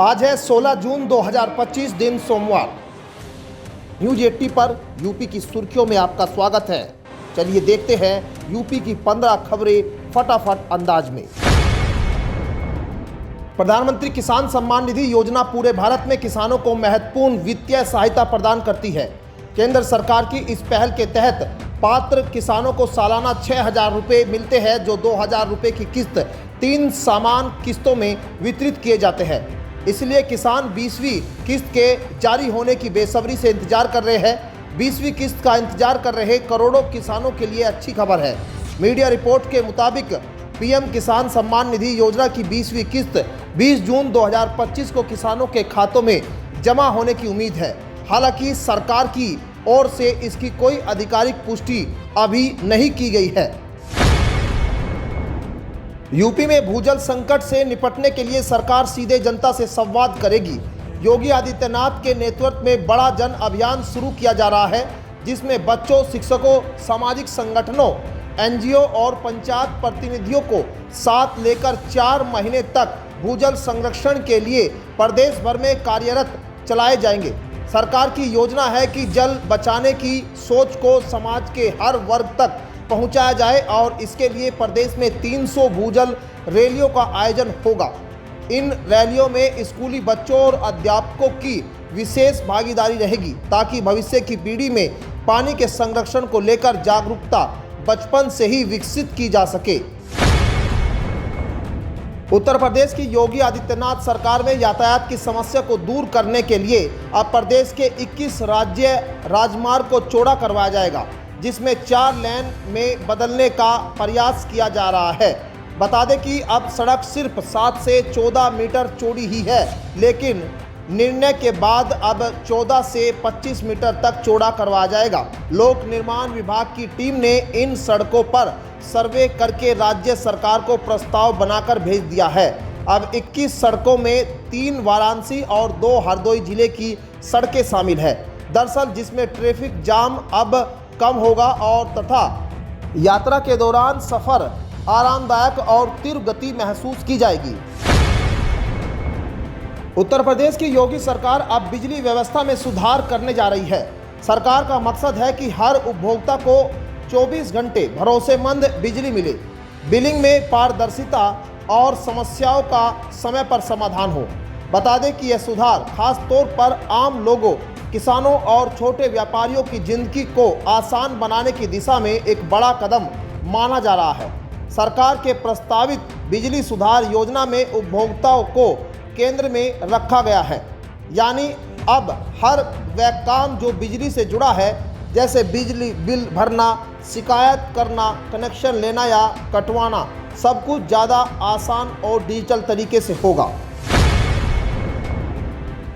आज है 16 जून 2025 दिन सोमवार। न्यूज 80 पर यूपी की सुर्खियों में आपका स्वागत है। चलिए देखते हैं यूपी की 15 खबरें फटाफट अंदाज में। प्रधानमंत्री किसान सम्मान निधि योजना पूरे भारत में किसानों को महत्वपूर्ण वित्तीय सहायता प्रदान करती है। केंद्र सरकार की इस पहल के तहत पात्र किसानों को सालाना 6,000 रुपये मिलते हैं, जो 2,000 रुपये की किस्त 3 समान किस्तों में वितरित किए जाते हैं। इसलिए किसान 20वीं किस्त के जारी होने की बेसब्री से इंतजार कर रहे हैं। 20वीं किस्त का इंतजार कर रहे करोड़ों किसानों के लिए अच्छी खबर है। मीडिया रिपोर्ट के मुताबिक पीएम किसान सम्मान निधि योजना की 20वीं किस्त 20 जून 2025 को किसानों के खातों में जमा होने की उम्मीद है। हालांकि सरकार की ओर से इसकी कोई आधिकारिक पुष्टि अभी नहीं की गई है। यूपी में भूजल संकट से निपटने के लिए सरकार सीधे जनता से संवाद करेगी। योगी आदित्यनाथ के नेतृत्व में बड़ा जन अभियान शुरू किया जा रहा है, जिसमें बच्चों, शिक्षकों, सामाजिक संगठनों, एनजीओ और पंचायत प्रतिनिधियों को साथ लेकर 4 महीने तक भूजल संरक्षण के लिए प्रदेश भर में कार्यरत चलाए जाएंगे। सरकार की योजना है कि जल बचाने की सोच को समाज के हर वर्ग तक पहुंचाया जाए और इसके लिए प्रदेश में 300 भूजल रैलियों का आयोजन होगा। इन रैलियों में स्कूली बच्चों और अध्यापकों की विशेष भागीदारी रहेगी, ताकि भविष्य की पीढ़ी में पानी के संरक्षण को लेकर जागरूकता बचपन से ही विकसित की जा सके। उत्तर प्रदेश की योगी आदित्यनाथ सरकार में यातायात की समस्या को दूर करने के लिए अब प्रदेश के 21 राज्य राजमार्ग को चौड़ा करवाया जाएगा, जिसमें 4 लेन में बदलने का प्रयास किया जा रहा है। बता दें कि अब सड़क सिर्फ 7 से 14 मीटर चौड़ी ही है, लेकिन निर्णय के बाद अब 14 से 25 मीटर तक चौड़ा करवाया जाएगा। लोक निर्माण विभाग की टीम ने इन सड़कों पर सर्वे करके राज्य सरकार को प्रस्ताव बनाकर भेज दिया है। अब 21 सड़कों में 3 वाराणसी और 2 हरदोई जिले की सड़कें शामिल है। दरअसल जिसमें ट्रैफिक जाम अब कम होगा और तथा यात्रा के दौरान सफर आरामदायक और तीव्र गति महसूस की जाएगी। उत्तर प्रदेश की योगी सरकार अब बिजली व्यवस्था में सुधार करने जा रही है। सरकार का मकसद है कि हर उपभोक्ता को 24 घंटे भरोसेमंद बिजली मिले, बिलिंग में पारदर्शिता और समस्याओं का समय पर समाधान हो। बता दें कि यह सुधार खास तौर पर आम लोगों, किसानों और छोटे व्यापारियों की जिंदगी को आसान बनाने की दिशा में एक बड़ा कदम माना जा रहा है। सरकार के प्रस्तावित बिजली सुधार योजना में उपभोक्ताओं को केंद्र में रखा गया है। यानी अब हर वह काम जो बिजली से जुड़ा है, जैसे बिजली बिल भरना, शिकायत करना, कनेक्शन लेना या कटवाना, सब कुछ ज़्यादा आसान और डिजिटल तरीके से होगा।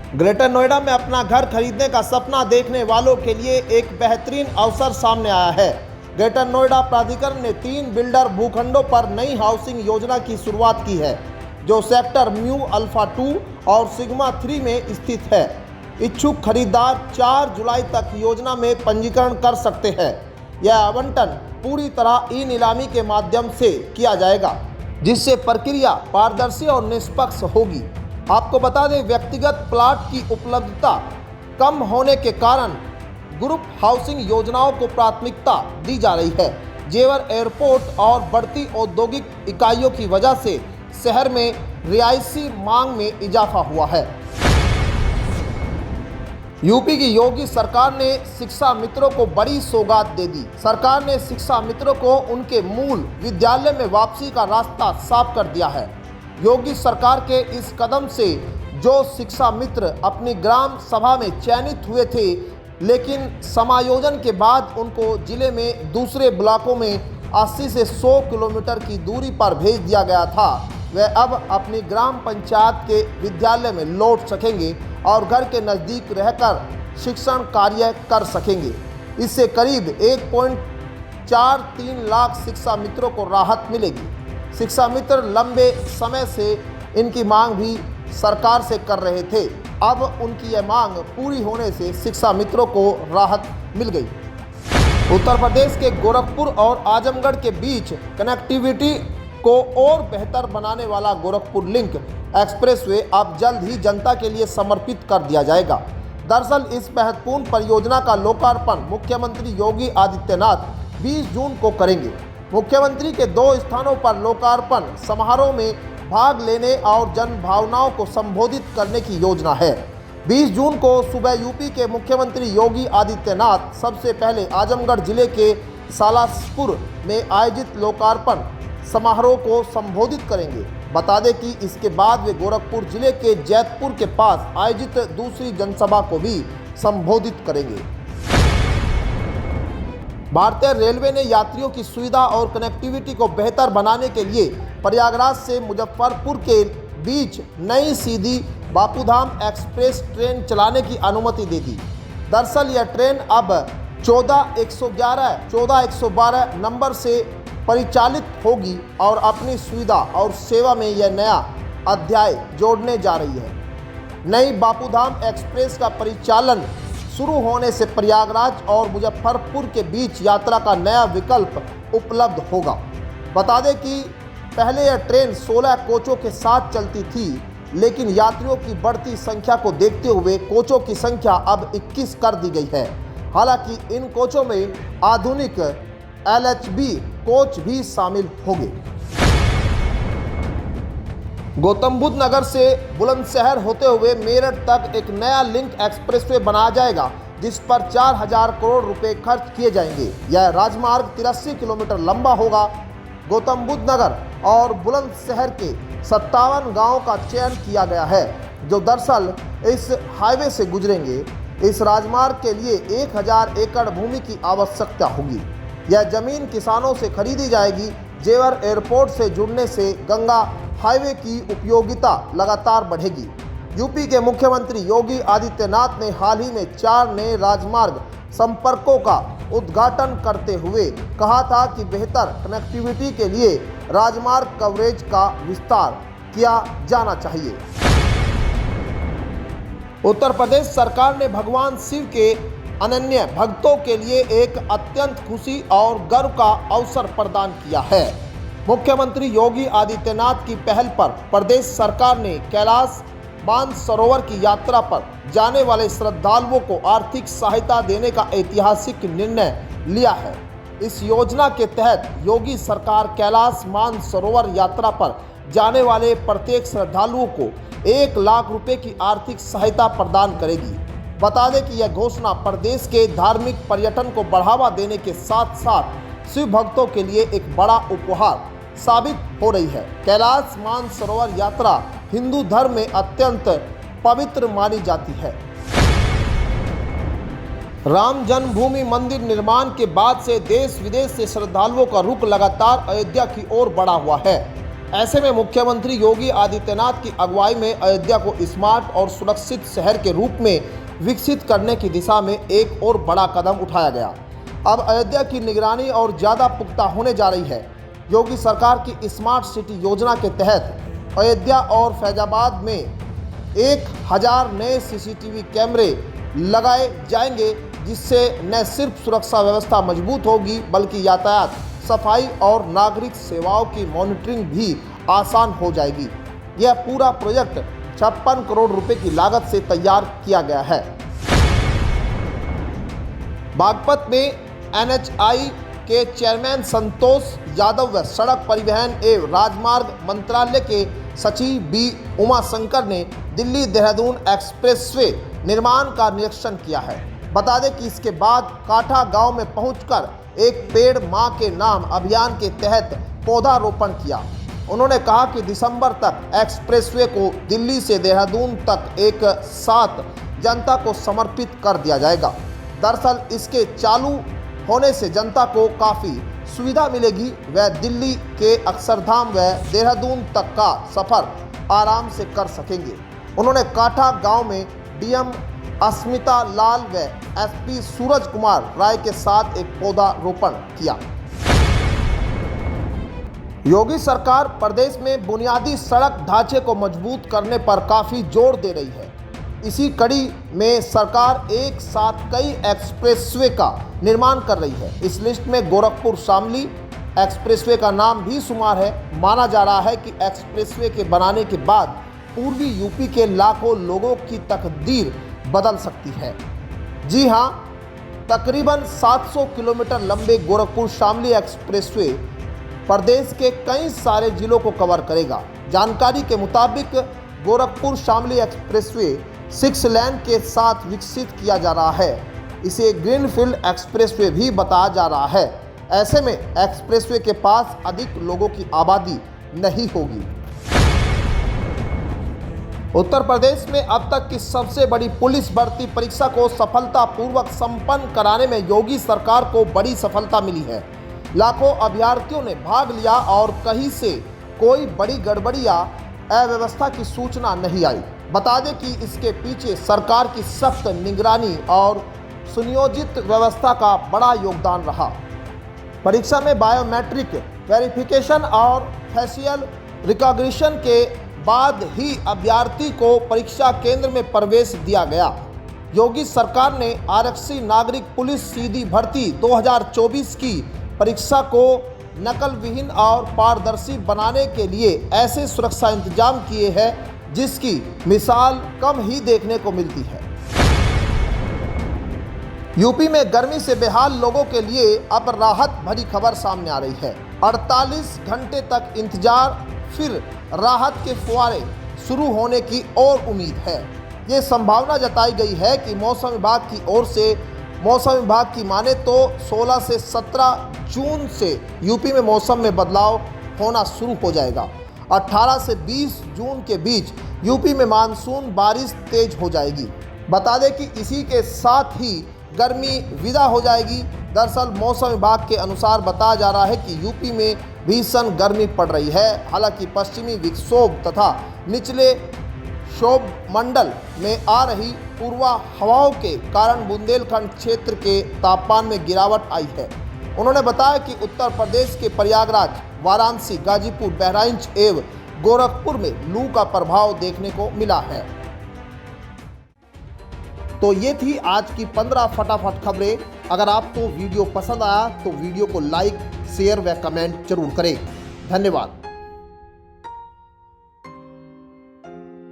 ग्रेटर नोएडा में अपना घर खरीदने का सपना देखने वालों के लिए एक बेहतरीन अवसर सामने आया है। ग्रेटर नोएडा प्राधिकरण ने 3 बिल्डर भूखंडों पर नई हाउसिंग योजना की शुरुआत की है, जो सेक्टर म्यू अल्फा 2 और सिग्मा 3 में स्थित है। इच्छुक खरीदार 4 जुलाई तक योजना में पंजीकरण कर सकते हैं। यह आवंटन पूरी तरह ई नीलामी के माध्यम से किया जाएगा, जिससे प्रक्रिया पारदर्शी और निष्पक्ष होगी। आपको बता दें, व्यक्तिगत प्लाट की उपलब्धता कम होने के कारण ग्रुप हाउसिंग योजनाओं को प्राथमिकता दी जा रही है। जेवर एयरपोर्ट और बढ़ती औद्योगिक इकाइयों की वजह से शहर में रिहायशी मांग में इजाफा हुआ है। यूपी की योगी सरकार ने शिक्षा मित्रों को बड़ी सौगात दे दी। सरकार ने शिक्षा मित्रों को उनके मूल विद्यालय में वापसी का रास्ता साफ कर दिया है। योगी सरकार के इस कदम से जो शिक्षा मित्र अपनी ग्राम सभा में चयनित हुए थे, लेकिन समायोजन के बाद उनको जिले में दूसरे ब्लॉकों में 80 से 100 किलोमीटर की दूरी पर भेज दिया गया था, वे अब अपनी ग्राम पंचायत के विद्यालय में लौट सकेंगे और घर के नज़दीक रहकर शिक्षण कार्य कर सकेंगे। इससे करीब 1.43 लाख शिक्षा मित्रों को राहत मिलेगी। शिक्षा मित्र लंबे समय से इनकी मांग भी सरकार से कर रहे थे। अब उनकी यह मांग पूरी होने से शिक्षा मित्रों को राहत मिल गई। उत्तर प्रदेश के गोरखपुर और आजमगढ़ के बीच कनेक्टिविटी को और बेहतर बनाने वाला गोरखपुर लिंक एक्सप्रेसवे अब जल्द ही जनता के लिए समर्पित कर दिया जाएगा। दरअसल इस महत्वपूर्ण परियोजना का लोकार्पण मुख्यमंत्री योगी आदित्यनाथ 20 जून को करेंगे। मुख्यमंत्री के 2 स्थानों पर लोकार्पण समारोह में भाग लेने और जन भावनाओं को संबोधित करने की योजना है। 20 जून को सुबह यूपी के मुख्यमंत्री योगी आदित्यनाथ सबसे पहले आजमगढ़ जिले के सालासपुर में आयोजित लोकार्पण समारोह को संबोधित करेंगे। बता दें कि इसके बाद वे गोरखपुर जिले के जैतपुर के पास आयोजित दूसरी जनसभा को भी संबोधित करेंगे। भारतीय रेलवे ने यात्रियों की सुविधा और कनेक्टिविटी को बेहतर बनाने के लिए प्रयागराज से मुजफ्फरपुर के बीच नई सीधी बापूधाम एक्सप्रेस ट्रेन चलाने की अनुमति दे दी। दरअसल यह ट्रेन अब 14-111, 14-112 नंबर से परिचालित होगी और अपनी सुविधा और सेवा में यह नया अध्याय जोड़ने जा रही है। नई बापूधाम एक्सप्रेस का परिचालन शुरू होने से प्रयागराज और मुजफ्फरपुर के बीच यात्रा का नया विकल्प उपलब्ध होगा। बता दें कि पहले यह ट्रेन 16 कोचों के साथ चलती थी, लेकिन यात्रियों की बढ़ती संख्या को देखते हुए कोचों की संख्या अब 21 कर दी गई है। हालांकि इन कोचों में आधुनिक LHB कोच भी शामिल होंगे। गौतम बुद्ध नगर से बुलंदशहर होते हुए मेरठ तक एक नया लिंक एक्सप्रेसवे बनाया जाएगा, जिस पर 4000 करोड़ रुपए खर्च किए जाएंगे। यह राजमार्ग 83 किलोमीटर लंबा होगा। गौतम बुद्ध नगर और बुलंदशहर के 57 गांवों का चयन किया गया है, जो दरअसल इस हाईवे से गुजरेंगे। इस राजमार्ग के लिए 1000 एकड़ भूमि की आवश्यकता होगी। यह जमीन किसानों से खरीदी जाएगी। जेवर एयरपोर्ट से जुड़ने से गंगा हाईवे की उपयोगिता लगातार बढ़ेगी। यूपी के मुख्यमंत्री योगी आदित्यनाथ ने हाल ही में 4 नए राजमार्ग संपर्कों का उद्घाटन करते हुए कहा था कि बेहतर कनेक्टिविटी के लिए राजमार्ग कवरेज का विस्तार किया जाना चाहिए। उत्तर प्रदेश सरकार ने भगवान शिव के अनन्य भक्तों के लिए एक अत्यंत खुशी और गर्व का अवसर प्रदान किया है। मुख्यमंत्री योगी आदित्यनाथ की पहल पर प्रदेश सरकार ने कैलाश मानसरोवर की यात्रा पर जाने वाले श्रद्धालुओं को आर्थिक सहायता देने का ऐतिहासिक निर्णय लिया है। इस योजना के तहत योगी सरकार कैलाश मानसरोवर यात्रा पर जाने वाले प्रत्येक श्रद्धालुओं को 1 लाख रुपए की आर्थिक सहायता प्रदान करेगी। बता दें कि यह घोषणा प्रदेश के धार्मिक पर्यटन को बढ़ावा देने के साथ साथ शिव भक्तों के लिए एक बड़ा उपहार साबित हो रही है। कैलाश मानसरोवर यात्रा हिंदू धर्म में अत्यंत पवित्र मानी जाती है। राम जन्मभूमि मंदिर निर्माण के बाद से देश विदेश से श्रद्धालुओं का रुख लगातार अयोध्या की ओर बढ़ा हुआ है। ऐसे में मुख्यमंत्री योगी आदित्यनाथ की अगुवाई में अयोध्या को स्मार्ट और सुरक्षित शहर के रूप में विकसित करने की दिशा में एक और बड़ा कदम उठाया गया। अब अयोध्या की निगरानी और ज़्यादा पुख्ता होने जा रही है। योगी सरकार की स्मार्ट सिटी योजना के तहत अयोध्या और फैजाबाद में 1000 नए CCTV कैमरे लगाए जाएंगे, जिससे न सिर्फ सुरक्षा व्यवस्था मजबूत होगी बल्कि यातायात, सफाई और नागरिक सेवाओं की मॉनिटरिंग भी आसान हो जाएगी। यह पूरा प्रोजेक्ट 56 करोड़ रुपए की लागत से तैयार किया गया है। बागपत में NHAI के चेयरमैन संतोष यादव व सड़क परिवहन एवं राजमार्ग मंत्रालय के सचिव B उमाशंकर ने दिल्ली देहरादून एक्सप्रेसवे निर्माण का निरीक्षण किया है। बता दें कि इसके बाद काठा गांव में पहुंचकर एक पेड़ मां के नाम अभियान के तहत पौधारोपण किया। उन्होंने कहा कि दिसंबर तक एक्सप्रेसवे को दिल्ली से देहरादून तक एक साथ जनता को समर्पित कर दिया जाएगा। दरअसल इसके चालू होने से जनता को काफ़ी सुविधा मिलेगी। वह दिल्ली के अक्षरधाम व देहरादून तक का सफ़र आराम से कर सकेंगे। उन्होंने काठा गांव में DM अस्मिता लाल व SP सूरज कुमार राय के साथ एक पौधारोपण किया। योगी सरकार प्रदेश में बुनियादी सड़क ढांचे को मजबूत करने पर काफ़ी जोर दे रही है। इसी कड़ी में सरकार एक साथ कई एक्सप्रेसवे का निर्माण कर रही है। इस लिस्ट में गोरखपुर शामली एक्सप्रेसवे का नाम भी शुमार है। माना जा रहा है कि एक्सप्रेसवे के बनाने के बाद पूर्वी यूपी के लाखों लोगों की तकदीर बदल सकती है। जी हां, तकरीबन 700 किलोमीटर लंबे गोरखपुर शामली एक्सप्रेसवे प्रदेश के कई सारे जिलों को कवर करेगा। जानकारी के मुताबिक गोरखपुर शामली एक्सप्रेसवे 6 लेन के साथ विकसित किया जा रहा है। इसे ग्रीनफील्ड एक्सप्रेसवे भी बताया जा रहा है। ऐसे में एक्सप्रेसवे के पास अधिक लोगों की आबादी नहीं होगी। उत्तर प्रदेश में अब तक की सबसे बड़ी पुलिस भर्ती परीक्षा को सफलतापूर्वक संपन्न कराने में योगी सरकार को बड़ी सफलता मिली है। लाखों अभ्यर्थियों ने भाग लिया और कहीं से कोई बड़ी गड़बड़ी या अव्यवस्था की सूचना नहीं आई। बता दें कि इसके पीछे सरकार की सख्त निगरानी और सुनियोजित व्यवस्था का बड़ा योगदान रहा। परीक्षा में बायोमेट्रिक वेरिफिकेशन और फेशियल रिकॉग्निशन के बाद ही अभ्यर्थी को परीक्षा केंद्र में प्रवेश दिया गया। योगी सरकार ने आरक्षी नागरिक पुलिस सीधी भर्ती 2024 की परीक्षा को नकल विहीन और पारदर्शी बनाने के लिए ऐसे सुरक्षा इंतजाम किए हैं जिसकी मिसाल कम ही देखने को मिलती है। यूपी में गर्मी से बेहाल लोगों के लिए अब राहत भरी खबर सामने आ रही है। 48 घंटे तक इंतजार, फिर राहत के फुहारे शुरू होने की और उम्मीद है। ये संभावना जताई गई है कि मौसम विभाग की ओर से, मौसम विभाग की माने तो 16 से 17 जून से यूपी में मौसम में बदलाव होना शुरू हो जाएगा। 18 से 20 जून के बीच यूपी में मानसून बारिश तेज हो जाएगी। बता दें कि इसी के साथ ही गर्मी विदा हो जाएगी। दरअसल मौसम विभाग के अनुसार बताया जा रहा है कि यूपी में भीषण गर्मी पड़ रही है। हालांकि पश्चिमी विक्षोभ तथा निचले क्षोभ मंडल में आ रही पूर्वा हवाओं के कारण बुंदेलखंड क्षेत्र के तापमान में गिरावट आई है। उन्होंने बताया कि उत्तर प्रदेश के प्रयागराज, वाराणसी, गाजीपुर, बहराइच एवं गोरखपुर में लू का प्रभाव देखने को मिला है। तो ये थी आज की 15 फटाफट खबरें। अगर आपको वीडियो पसंद आया तो वीडियो को लाइक, शेयर व कमेंट जरूर करें। धन्यवाद।